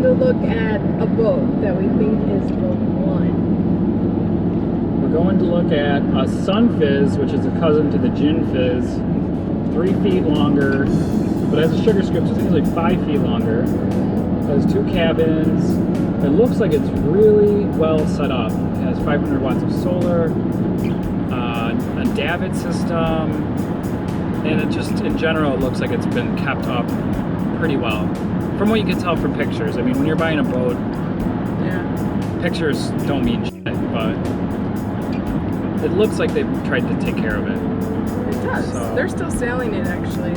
to look at a boat that we think is the one. We're going to look at a Sun Fizz, which is a cousin to the Jeaneau Fizz. 3 feet longer, but has a sugar scoop, so I think it's like 5 feet longer. It has 2 cabins. It looks like it's really well set up. It has 500 watts of solar, a davit system, and it just, in general, it looks like it's been kept up pretty well. From what you can tell from pictures. I mean, when you're buying a boat, pictures don't mean shit, but it looks like they've tried to take care of it. It does. So, they're still sailing it, actually.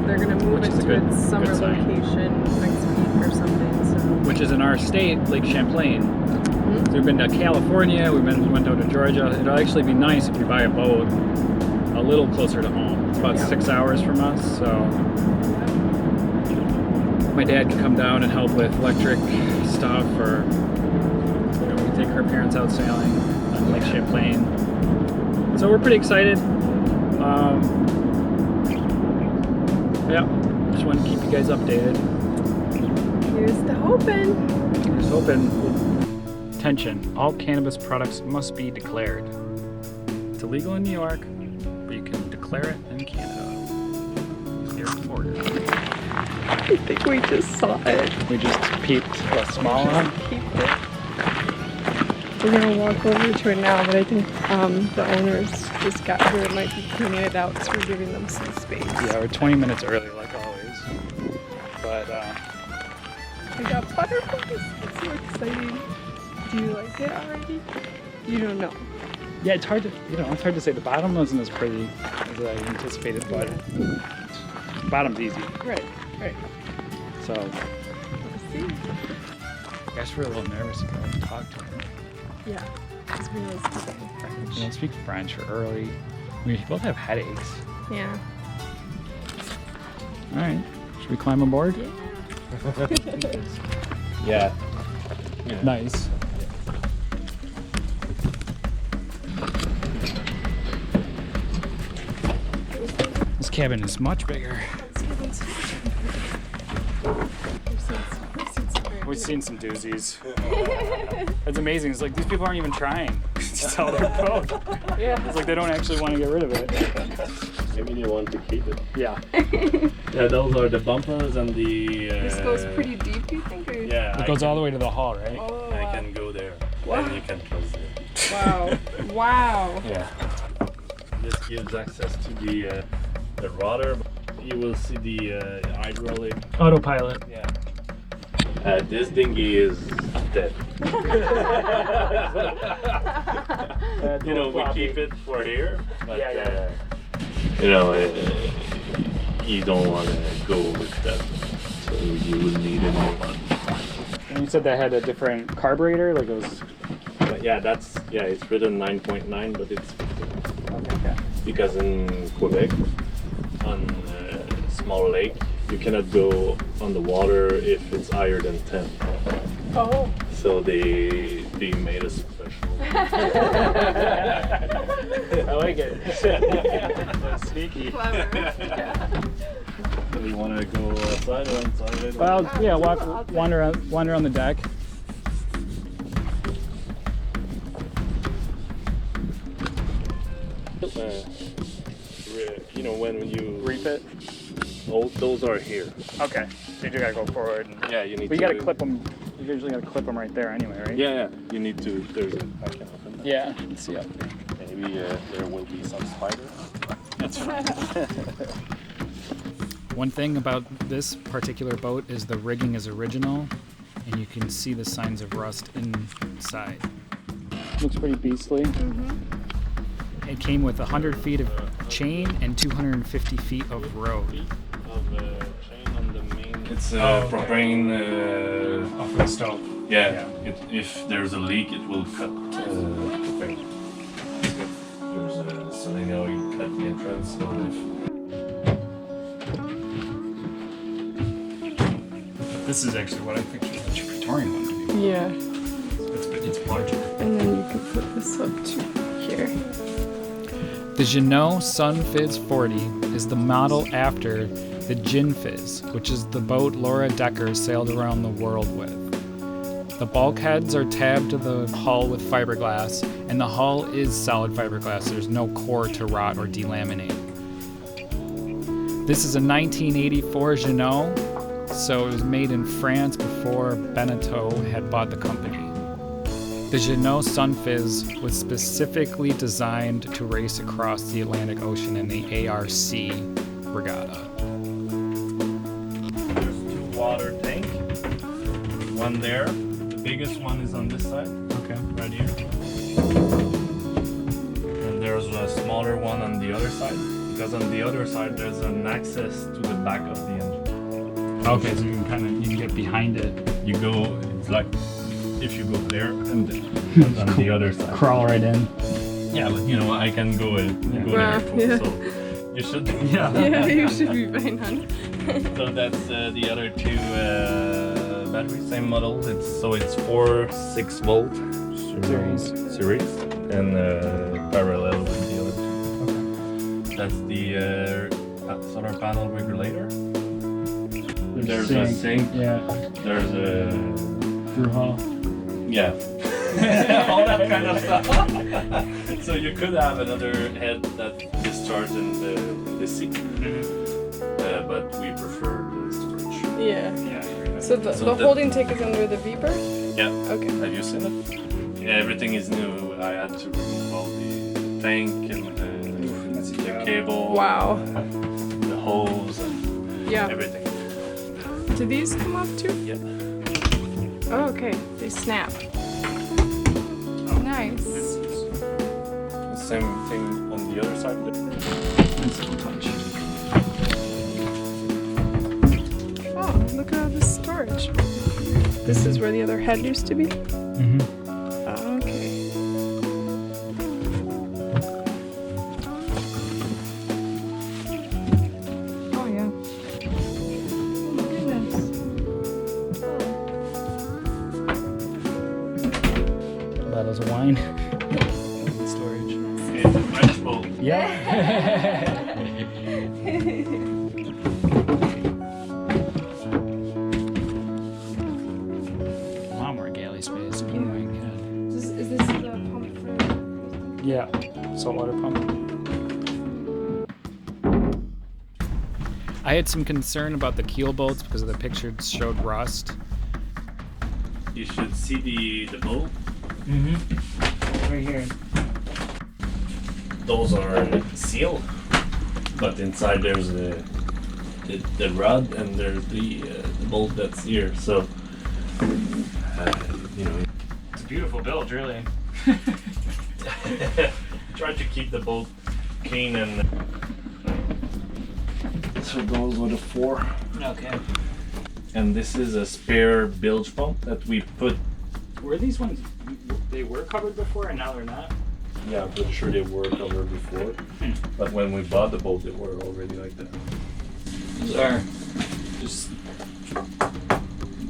They're going to move it to its summer location next week or something. So. Which is in our state, Lake Champlain. So we've been to California, we went down to Georgia. It'll actually be nice if you buy a boat a little closer to home. It's about 6 hours from us, so my dad can come down and help with electric stuff, or we can take our parents out sailing on Lake Champlain. So we're pretty excited. Yeah, just want to keep you guys updated. Here's the hoping. Here's hoping. Attention, all cannabis products must be declared. It's illegal in New York, but you can declare it in Canada. Clear border. I think we just saw it. We just peeped a small one. We're gonna walk over to it now, but I think the owners just got here. It might be cleaning it out, so we're giving them some space. Yeah, we're 20 minutes early, like always. But we got butterflies. It's so exciting. Do you like it already? You don't know. yeah, it's hard to it's hard to say. The bottom wasn't as pretty as I anticipated, but the bottom's easy. Right. So Let's see. I guess we're a little nervous about to talk to him. Yeah, because we don't speak French. We don't speak French. We're early. We both have headaches. Yeah. All right. Should we climb aboard? Yeah. Nice. This cabin is much bigger. We've seen some doozies. It's amazing. It's like these people aren't even trying to sell their boat. Yeah. It's like they don't actually want to get rid of it. Maybe they want to keep it. Yeah. Yeah, those are the bumpers and the... This goes pretty deep, you think? Or? Yeah. It goes all the way to the hull, right? Oh, I wow. can go there. Wow. And you can close it. Wow. Wow. Yeah. This gives access to the rudder. You will see the hydraulic. Autopilot. Yeah. This dinghy is dead. You know, we keep it for here, but you don't want to go with that, so you will need a new one. And you said that had a different carburetor, like it was. But yeah, it's written 9.9, but it's 15. Okay. Because in Quebec, on a small lake, you cannot go on the water if it's higher than 10. Oh. So they made a special. I like it. Sneaky. Clever. Yeah. Do you want to go outside or inside? Well, yeah, wander on the deck. When you Refit. those are here. Okay. So you just gotta go forward. And, Yeah, you need. but you gotta clip them. You usually gotta clip them right there anyway, right? Yeah. You need to. There's a. I can open that. Yeah. Let's see up there. Maybe there will be some spiders. That's fine. One thing about this particular boat is the rigging is original, and you can see the signs of rust inside. Looks pretty beastly. Mm-hmm. It came with 100 feet of chain and 250 feet of rope. Of chain on the main. It's propane off the stove. Yeah. If there's a leak, it will cut propane. There's a solenoid at the entrance, so This is actually what I pictured the Victorian one to be. Yeah. It's larger. And then you can put this up to here. The Jeaneau Sun Fizz 40 is the model after the Jeaneau Fizz, which is the boat Laura Decker sailed around the world with. The bulkheads are tabbed to the hull with fiberglass, and the hull is solid fiberglass. There's no core to rot or delaminate. This is a 1984 Jeanneau, so it was made in France before Beneteau had bought the company. The Jeaneau Sun Fizz was specifically designed to race across the Atlantic Ocean in the ARC regatta. There's 2 water tanks. One there. The biggest one is on this side. Okay. Right here. And there's a smaller one on the other side. Because on the other side there's an access to the back of the engine. Okay, so you can get behind it. You go, it's like if you go there and on the other side. Crawl right in. Yeah, but you know, I can go there too, yeah. so you should. Yeah. Yeah, you should be fine, hon. So that's the other 2 batteries, same model. It's 4-6 volt series and parallel with the other 2. Okay. That's the solar panel regulator. There's a sink. Yeah. There's a Through hull. yeah. All that kind of stuff. So you could have another head that discharges in the sea, but we prefer the storage. Yeah. Yeah. So the holding tank is under the V-berth? Yeah. Okay. Have you seen it? Yeah, everything is new. I had to remove all the tank and the cable. Wow. The hose and Yeah. everything. Do these come off too? Yeah. Oh, okay. They snap. Nice. Same thing on the other side. Oh, look at all this storage. This is where the other head used to be? Mm-hmm. Okay. Oh, yeah. Oh, my goodness. Bottles of wine. Storage. It's a French boat. Yeah. A lot more galley space. Oh my god. Is this the pump for... Yeah. Saltwater pump. I had some concern about the keel bolts because the pictures showed rust. You should see the boat. Mm-hmm. Right here. Those are sealed, but inside there's the rod and there's the bolt that's here. So you know, It's a beautiful build, really. try to keep the boat clean and. So those are the 4. Okay. And this is a spare bilge pump that we put. Were these ones, they were covered before and now they're not? Yeah, I'm pretty sure they were covered before, but when we bought the boat, they were already like that. These are just,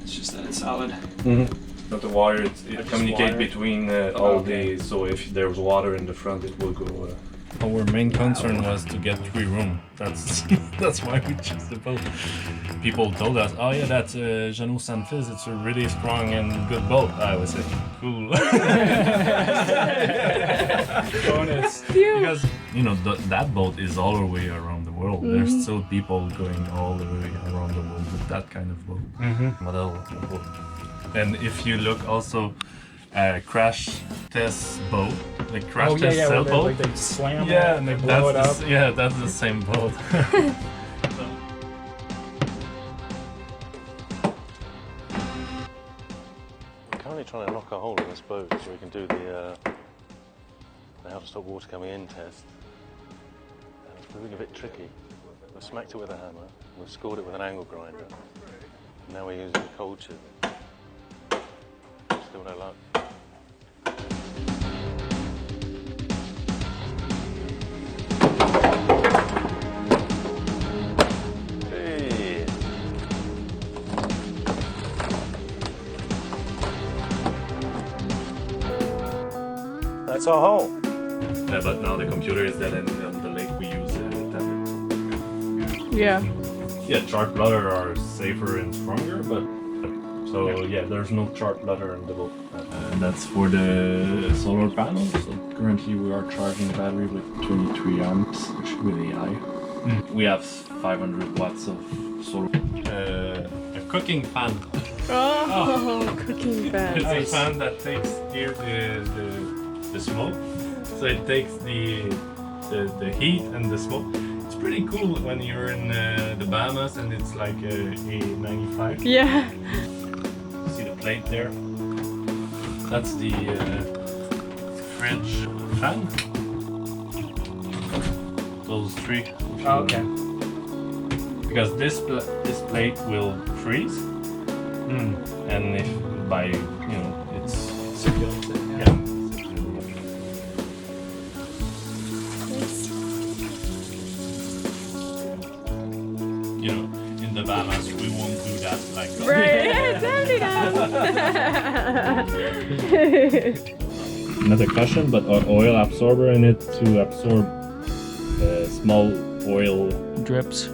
it's just that it's solid. Mm-hmm. But the water, it communicates between all the, so if there was water in the front, it will go. Our main concern was to get 3 room. That's that's why we chose the boat. People told us, oh yeah, that's Jeaneau Sun Fizz. It's a really strong and good boat. I was like, cool. Bonus. Because you know that boat is all the way around the world. There's still people going all the way around the world with that kind of boat. Model of boat. And if you look also, crash test boat, like crash test sailboat. Like they slam Yeah, and they blow it up. Yeah, that's the same boat. We're currently trying to knock a hole in this boat so we can do the how to stop water coming in test. And it's proving a bit tricky. We've smacked it with a hammer, we've scored it with an angle grinder. Now we're using a cold chip. Still no luck. Hey. That's our hole. Yeah, but now the computer is dead and on the lake we use tablet. Yeah. Yeah, charred bladder are safer and stronger, but so yeah, there's no charred bladder in the boat. That's for the solar panel. So currently we are charging the battery with 23 amps, which is really high. We have 500 watts of solar. A cooking pan. Oh, cooking fan. It's a fan that takes here the smoke. So it takes the heat and the smoke. It's pretty cool when you're in the Bahamas and it's like a 95. Yeah. See the plate there? That's the fridge fan. Those three. Oh, okay. Because this plate will freeze, and if by it's Circulates it. yeah. In the Bahamas we won't do that like that. Right. Not a cushion, but an oil absorber in it to absorb small oil Drips.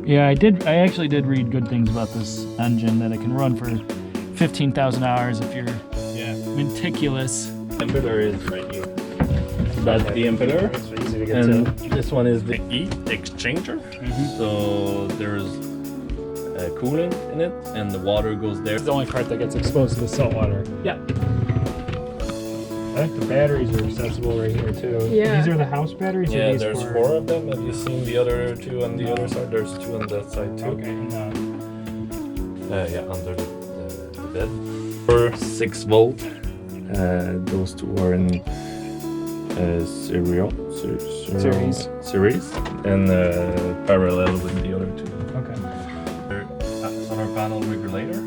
Yeah, I actually did read good things about this engine, that it can run for 15,000 hours if you're meticulous. Impeller is right here. That's the impeller, It's easy to get and to. this one is the heat exchanger. So there's coolant in it, and the water goes there. It's the only part that gets exposed to the salt water. Yeah. I think the batteries are accessible right here too. Yeah. These are the house batteries? or Yeah, these there's for... 4 of them. Have you seen the other 2 on the other side? There's 2 on that side too. Okay. Yeah, under the bed. For 6 volt, those 2 are in series, and parallel with the other 2. Okay. Solar panel regulator.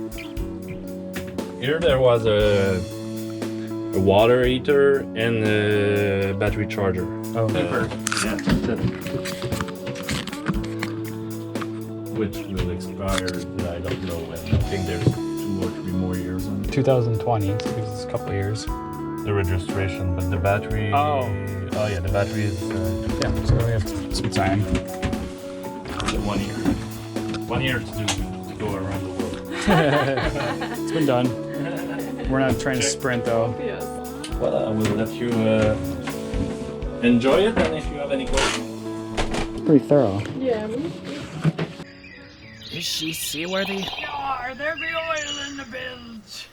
Here there was a water heater and a battery charger. Oh, Yeah, which will expire, I don't know when. I think there's 2 or 3 more years on 2020, so it's a couple of years. the registration, but the battery. Oh yeah, the battery is yeah, so we have some time. 1 year. 1 year to go around the world. It's been done. We're not trying to sprint though. Yes. Well, I will let you enjoy it, and if you have any questions. It's pretty thorough. Yeah. Is she seaworthy? Yar, there be oil in the bilge.